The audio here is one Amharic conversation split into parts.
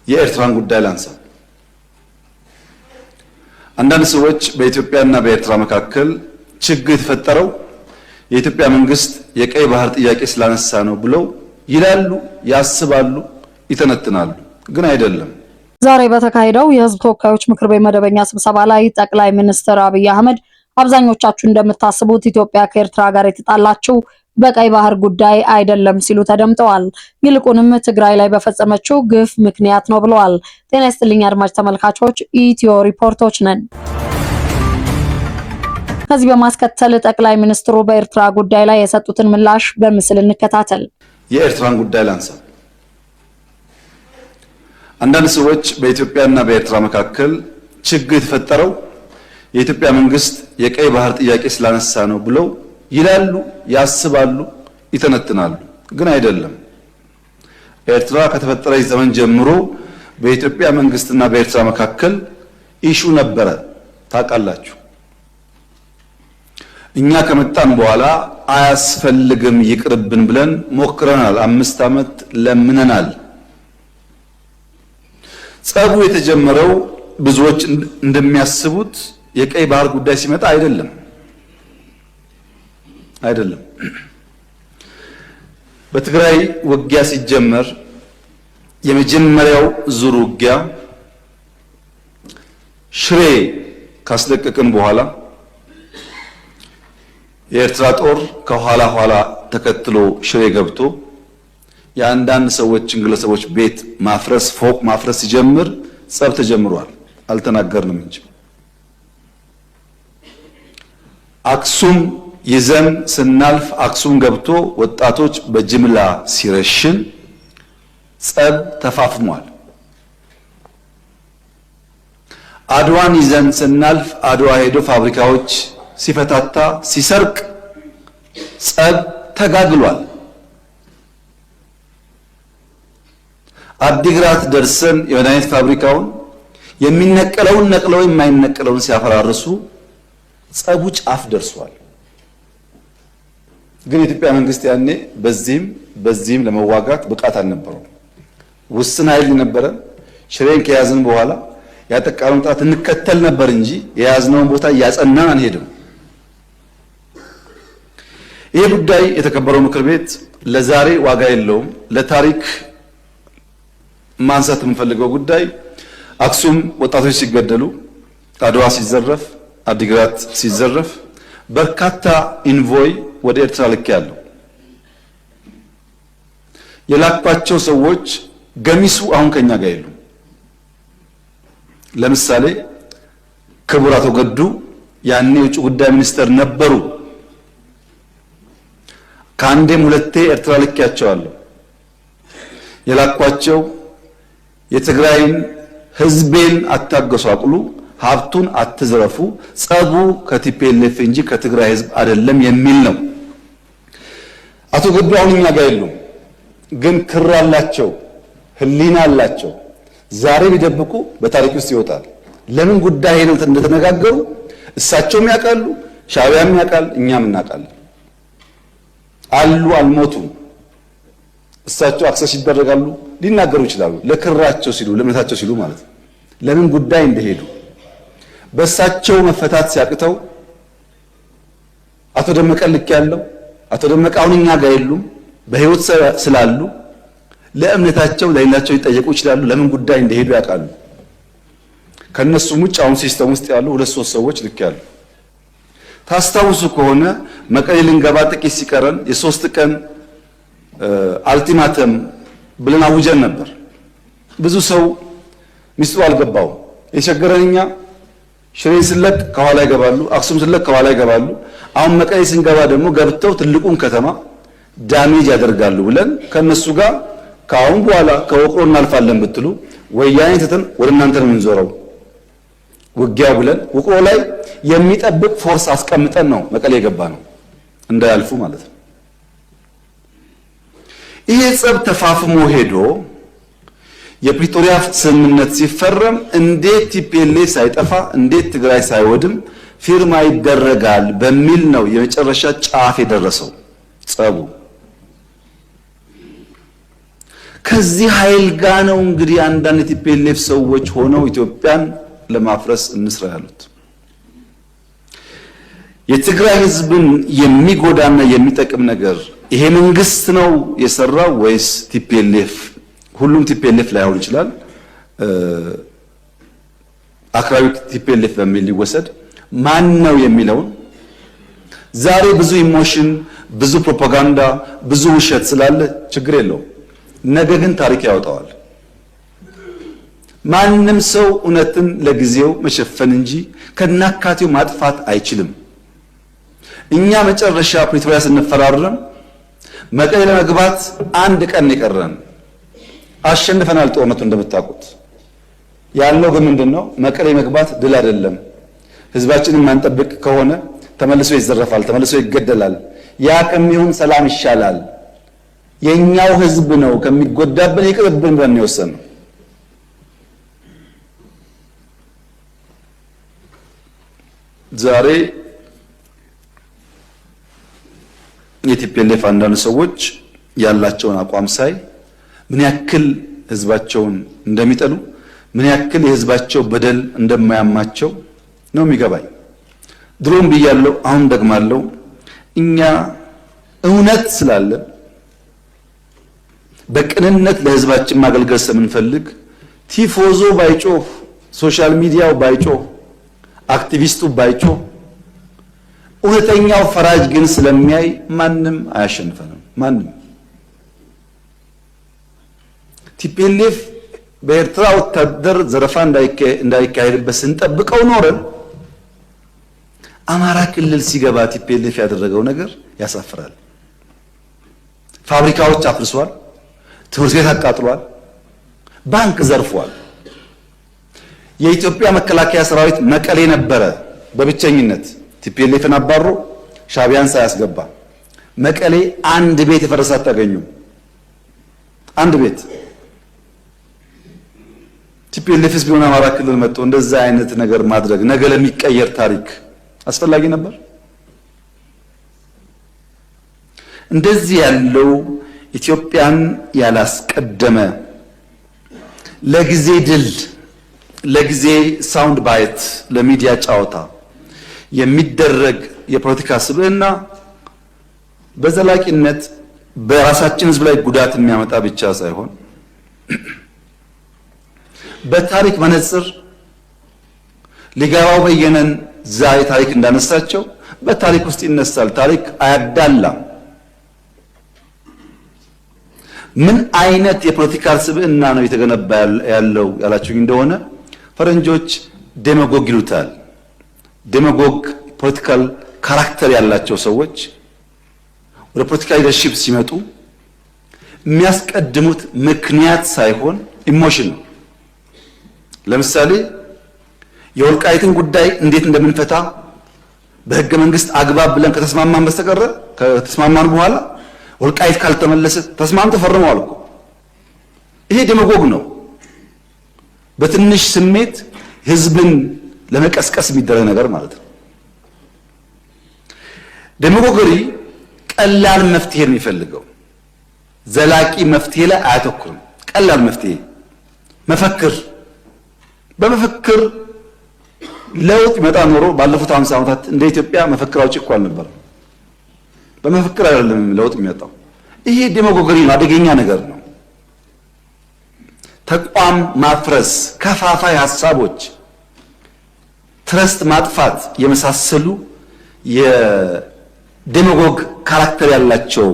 የኤርትራን ጉዳይ ላንሳ። አንዳንድ ሰዎች በኢትዮጵያና በኤርትራ መካከል ችግር የተፈጠረው የኢትዮጵያ መንግስት የቀይ ባህር ጥያቄ ስላነሳ ነው ብለው ይላሉ፣ ያስባሉ፣ ይተነትናሉ። ግን አይደለም። ዛሬ በተካሄደው የህዝብ ተወካዮች ምክር ቤት መደበኛ ስብሰባ ላይ ጠቅላይ ሚኒስትር አብይ አህመድ አብዛኞቻችሁ እንደምታስቡት ኢትዮጵያ ከኤርትራ ጋር የተጣላችው በቀይ ባህር ጉዳይ አይደለም ሲሉ ተደምጠዋል። ይልቁንም ትግራይ ላይ በፈጸመችው ግፍ ምክንያት ነው ብለዋል። ጤና ይስጥልኝ አድማጭ ተመልካቾች፣ ኢትዮ ሪፖርቶች ነን። ከዚህ በማስከተል ጠቅላይ ሚኒስትሩ በኤርትራ ጉዳይ ላይ የሰጡትን ምላሽ በምስል እንከታተል። የኤርትራን ጉዳይ ላንሳ። አንዳንድ ሰዎች በኢትዮጵያና በኤርትራ መካከል ችግር የተፈጠረው የኢትዮጵያ መንግስት የቀይ ባህር ጥያቄ ስላነሳ ነው ብለው ይላሉ፣ ያስባሉ፣ ይተነትናሉ። ግን አይደለም። ኤርትራ ከተፈጠረች ዘመን ጀምሮ በኢትዮጵያ መንግስትና በኤርትራ መካከል ኢሹ ነበረ፣ ታውቃላችሁ። እኛ ከመጣን በኋላ አያስፈልግም ይቅርብን ብለን ሞክረናል። 5 ዓመት ለምነናል። ጸቡ የተጀመረው ብዙዎች እንደሚያስቡት የቀይ ባህር ጉዳይ ሲመጣ አይደለም። በትግራይ ውጊያ ሲጀመር የመጀመሪያው ዙር ውጊያ ሽሬ ካስለቀቅን በኋላ የኤርትራ ጦር ከኋላ ኋላ ተከትሎ ሽሬ ገብቶ የአንዳንድ ሰዎችን ግለሰቦች ቤት ማፍረስ፣ ፎቅ ማፍረስ ሲጀምር ጸብ ተጀምሯል። አልተናገርንም እንጂ አክሱም ይዘን ስናልፍ አክሱም ገብቶ ወጣቶች በጅምላ ሲረሽን ጸብ ተፋፍሟል። አድዋን ይዘን ስናልፍ አድዋ ሄዶ ፋብሪካዎች ሲፈታታ ሲሰርቅ ጸብ ተጋግሏል። አዲግራት ደርሰን የመድኃኒት ፋብሪካውን የሚነቀለውን ነቅለው የማይነቀለውን ሲያፈራርሱ ጸቡ ጫፍ ደርሷል። ግን የኢትዮጵያ መንግስት ያኔ በዚህም ለመዋጋት ብቃት አልነበረው። ውስን ኃይል ነበረ። ሽሬን ከያዝን በኋላ ያጠቃነውን ጣት እንከተል ነበር እንጂ የያዝነውን ቦታ እያጸናን አንሄድም። ይህ ጉዳይ የተከበረው ምክር ቤት ለዛሬ ዋጋ የለውም። ለታሪክ ማንሳት የምንፈልገው ጉዳይ አክሱም ወጣቶች ሲገደሉ፣ አድዋ ሲዘረፍ፣ አዲግራት ሲዘረፍ በርካታ ኢንቮይ ወደ ኤርትራ ልክ ያለው የላኳቸው ሰዎች ገሚሱ አሁን ከኛ ጋር የሉም። ለምሳሌ ክቡር አቶ ገዱ ያኔ የውጭ ጉዳይ ሚኒስትር ነበሩ። ከአንዴም ሁለቴ ኤርትራ ልኬያቸዋለሁ። የላኳቸው የትግራይን ህዝቤን አታገሷቅሉ፣ ሀብቱን አትዝረፉ፣ ጸቡ ከቲፒኤልኤፍ እንጂ ከትግራይ ህዝብ አይደለም የሚል ነው። አቶ ገዱ አሁን እኛ ጋር የሉም፣ ግን ክር አላቸው፣ ህሊና አላቸው። ዛሬ ቢደብቁ በታሪክ ውስጥ ይወጣል። ለምን ጉዳይ ሄደው እንደተነጋገሩ እሳቸውም ያውቃሉ፣ ሻዕቢያም ያውቃል፣ እኛም እናውቃለን። አሉ፣ አልሞቱም። እሳቸው አክሰስ ይደረጋሉ፣ ሊናገሩ ይችላሉ። ለክራቸው ሲሉ፣ ለእምነታቸው ሲሉ ማለት ነው። ለምን ጉዳይ እንደሄዱ በእሳቸው መፈታት ሲያቅተው አቶ ደመቀ ልክ ያለው አቶ ደመቀ አሁን እኛ ጋር የሉም። በህይወት ስላሉ ለእምነታቸው ለሌላቸው ሊጠየቁ ይችላሉ። ለምን ጉዳይ እንደሄዱ ያውቃሉ። ከነሱም ውጭ አሁን ሲስተም ውስጥ ያሉ 2-3 ሰዎች ልክ ያሉ። ታስታውሱ ከሆነ መቀሌ ልንገባ ጥቂት ሲቀረን የ3 ቀን አልቲማተም ብለን አውጀን ነበር። ብዙ ሰው ሚስጥሩ አልገባው። የቸገረን እኛ ሽሬን ስለቅ ከኋላ ይገባሉ፣ አክሱም ስለቅ ከኋላ ይገባሉ። አሁን መቀሌ ስንገባ ደግሞ ገብተው ትልቁን ከተማ ዳሜጅ ያደርጋሉ ብለን ከነሱ ጋር ከአሁን በኋላ ከወቅሮ እናልፋለን ብትሉ ወያኔ ትተን ወደ እናንተ ነው የምንዞረው ውጊያው ብለን ወቅሮ ላይ የሚጠብቅ ፎርስ አስቀምጠን ነው መቀሌ የገባ ነው፣ እንዳያልፉ ማለት ነው። ይሄ ጸብ ተፋፍሞ ሄዶ የፕሪቶሪያ ስምምነት ሲፈረም እንዴት ቲፒኤልኤፍ ሳይጠፋ እንዴት ትግራይ ሳይወድም ፊርማ ይደረጋል በሚል ነው የመጨረሻ ጫፍ የደረሰው ጸቡ። ከዚህ ኃይል ጋር ነው እንግዲህ አንዳንድ ቲፒኤልኤፍ ሰዎች ሆነው ኢትዮጵያን ለማፍረስ እንስራ ያሉት። የትግራይ ህዝብን የሚጎዳና የሚጠቅም ነገር ይሄ መንግስት ነው የሰራው ወይስ ቲፒኤልኤፍ? ሁሉም ቲፒኤልኤፍ ላይሆን ይችላል። አክራሪ ቲፒኤልኤፍ በሚል ሊወሰድ ማን ነው የሚለውን ዛሬ ብዙ ኢሞሽን፣ ብዙ ፕሮፓጋንዳ፣ ብዙ ውሸት ስላለ ችግር የለውም። ነገ ግን ታሪክ ያወጣዋል። ማንም ሰው እውነትን ለጊዜው መሸፈን እንጂ ከናካቴው ማጥፋት አይችልም። እኛ መጨረሻ ፕሪቶሪያ ስንፈራረም መቀሌ ለመግባት አንድ ቀን የቀረን አሸንፈናል። ጦርነቱ እንደምታውቁት ያለው ግን ምንድነው? መቀሌ መግባት ድል አይደለም። ህዝባችንን ማንጠብቅ ከሆነ ተመልሶ ይዘረፋል፣ ተመልሶ ይገደላል። ያ ከሚሆን ሰላም ይሻላል፣ የኛው ህዝብ ነው ከሚጎዳብን ይቅርብን ብለን የወሰነው። ዛሬ የቲፒኤልኤፍ አንዳንድ ሰዎች ያላቸውን አቋም ሳይ ምን ያክል ህዝባቸውን እንደሚጠሉ፣ ምን ያክል የህዝባቸው በደል እንደማያማቸው ነው የሚገባኝ። ድሮም ብያለሁ፣ አሁን ደግማለሁ። እኛ እውነት ስላለ በቅንነት ለህዝባችን ማገልገል ስለምንፈልግ ቲፎዞ ባይጮህ፣ ሶሻል ሚዲያው ባይጮህ፣ አክቲቪስቱ ባይጮህ፣ እውነተኛው ፈራጅ ግን ስለሚያይ ማንም አያሸንፈንም። ማንም ቲፒኤልኤፍ በኤርትራ ወታደር ዘረፋ እንዳይካሄድበት ስንጠብቀው ኖረን አማራ ክልል ሲገባ ቲፒኤልኤፍ ያደረገው ነገር ያሳፍራል። ፋብሪካዎች አፍርሷል፣ ትምህርት ቤት አቃጥሏል፣ ባንክ ዘርፏል። የኢትዮጵያ መከላከያ ሰራዊት መቀሌ ነበረ በብቸኝነት ቲፒኤልኤፍን አባሮ ሻቢያን ሳያስገባ። መቀሌ አንድ ቤት የፈረሰ አታገኙም። አንድ ቤት። ቲፒኤልኤፍስ ቢሆን አማራ ክልል መጥቶ እንደዛ አይነት ነገር ማድረግ ነገ ለሚቀየር ታሪክ አስፈላጊ ነበር? እንደዚህ ያለው ኢትዮጵያን ያላስቀደመ ለጊዜ ድል፣ ለጊዜ ሳውንድ ባይት፣ ለሚዲያ ጫወታ የሚደረግ የፖለቲካ ስብዕና በዘላቂነት በራሳችን ህዝብ ላይ ጉዳት የሚያመጣ ብቻ ሳይሆን በታሪክ መነጽር ሊገባው በየነን ዛሬ ታሪክ እንዳነሳቸው በታሪክ ውስጥ ይነሳል። ታሪክ አያዳላም። ምን አይነት የፖለቲካል ስብዕና ነው የተገነባ ያለው ያላችሁኝ እንደሆነ ፈረንጆች ዴማጎግ ይሉታል። ዴማጎግ ፖለቲካል ካራክተር ያላቸው ሰዎች ወደ ፖለቲካ ሊደርሺፕ ሲመጡ የሚያስቀድሙት ምክንያት ሳይሆን ኢሞሽን ነው። ለምሳሌ የወልቃይትን ጉዳይ እንዴት እንደምንፈታ በህገ መንግስት አግባብ ብለን ከተስማማን በስተቀር ከተስማማን በኋላ ወልቃይት ካልተመለሰ ተስማምቶ ተፈርመዋል እኮ። ይሄ ዴማጎግ ነው። በትንሽ ስሜት ህዝብን ለመቀስቀስ የሚደረግ ነገር ማለት ነው። ዴማጎገሪ ቀላል መፍትሄ ነው የሚፈልገው፣ ዘላቂ መፍትሄ ላይ አያተኩርም። ቀላል መፍትሄ መፈክር፣ በመፈክር ለውጥ ይመጣ ኖሮ ባለፉት 50 ዓመታት እንደ ኢትዮጵያ መፈክር አውጪ እኮ አልነበረም። በመፈክር አይደለም ለውጥ የሚመጣው። ይሄ ዴማጎገሪ ነው፣ አደገኛ ነገር ነው። ተቋም ማፍረስ፣ ከፋፋይ ሐሳቦች፣ ትረስት ማጥፋት የመሳሰሉ የዴማጎግ ካራክተር ያላቸው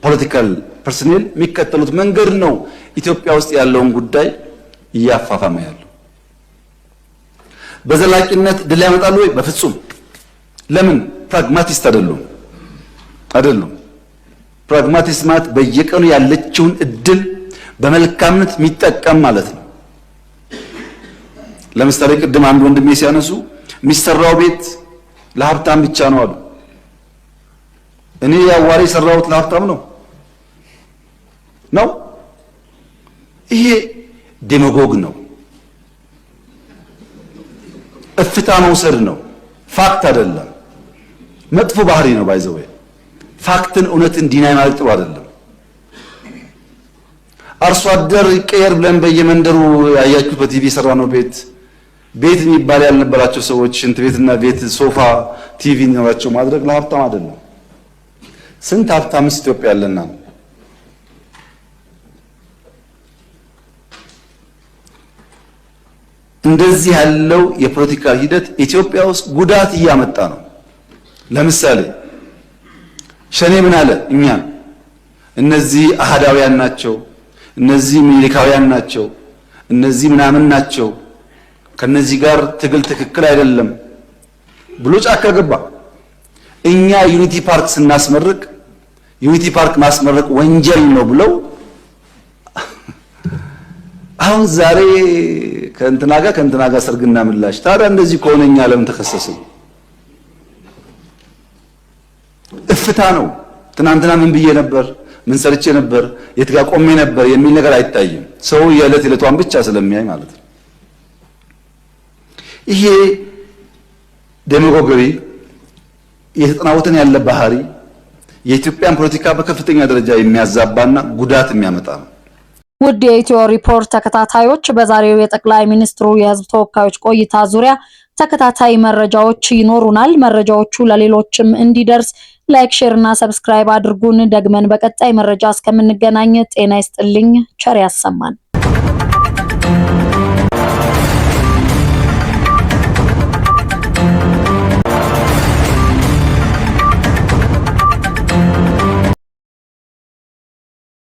ፖለቲካል ፐርሰኔል የሚከተሉት መንገድ ነው ኢትዮጵያ ውስጥ ያለውን ጉዳይ እያፋፋመ ያለው። በዘላቂነት ድል ያመጣሉ ወይ? በፍጹም። ለምን? ፕራግማቲስት አይደሉም። ፕራግማቲስት ማለት በየቀኑ ያለችውን እድል በመልካምነት የሚጠቀም ማለት ነው። ለምሳሌ ቅድም አንድ ወንድሜ ሲያነሱ የሚሰራው ቤት ለሀብታም ብቻ ነው አሉ። እኔ ያዋሪ የሰራሁት ለሀብታም ነው። ይሄ ዴማጎግ ነው። እፍታ መውሰድ ነው። ፋክት አይደለም። መጥፎ ባህሪ ነው። ባይዘው ፋክትን እውነትን ዲናይ ማለት ጥሩ አይደለም። አርሶ አደር ይቀየር ብለን በየመንደሩ ያያችሁ በቲቪ ሰራነው ቤት የሚባል ያልነበራቸው ሰዎች ሽንት ቤትና ቤት ሶፋ ቲቪ ነው ማድረግ ለሀብታም አይደለም። ስንት ሀብታምስ ኢትዮጵያ ያለና እንደዚህ ያለው የፖለቲካ ሂደት ኢትዮጵያ ውስጥ ጉዳት እያመጣ ነው። ለምሳሌ ሸኔ ምን አለ? እኛ እነዚህ አህዳውያን ናቸው፣ እነዚህ ሚሊካውያን ናቸው፣ እነዚህ ምናምን ናቸው፣ ከነዚህ ጋር ትግል ትክክል አይደለም ብሎ ጫካ ገባ። እኛ ዩኒቲ ፓርክ ስናስመርቅ ዩኒቲ ፓርክ ማስመረቅ ወንጀል ነው ብለው አሁን ዛሬ ከእንትና ጋር ሰርግና ምላሽ። ታዲያ እንደዚህ ከሆነ እኛ ለምን ተከሰስን? እፍታ ነው። ትናንትና ምን ብዬ ነበር፣ ምን ሰርቼ ነበር፣ የት ጋር ቆሜ ነበር የሚል ነገር አይታይም። ሰው የዕለቷን ብቻ ስለሚያይ ማለት ነው። ይሄ ዴሞጎጊ የተጠናወተን ያለ ባህሪ የኢትዮጵያን ፖለቲካ በከፍተኛ ደረጃ የሚያዛባና ጉዳት የሚያመጣ ነው። ውድ የኢትዮ ሪፖርት ተከታታዮች በዛሬው የጠቅላይ ሚኒስትሩ የሕዝብ ተወካዮች ቆይታ ዙሪያ ተከታታይ መረጃዎች ይኖሩናል። መረጃዎቹ ለሌሎችም እንዲደርስ ላይክ፣ ሼር እና ሰብስክራይብ አድርጉን። ደግመን በቀጣይ መረጃ እስከምንገናኝ ጤና ይስጥልኝ፣ ቸር ያሰማን።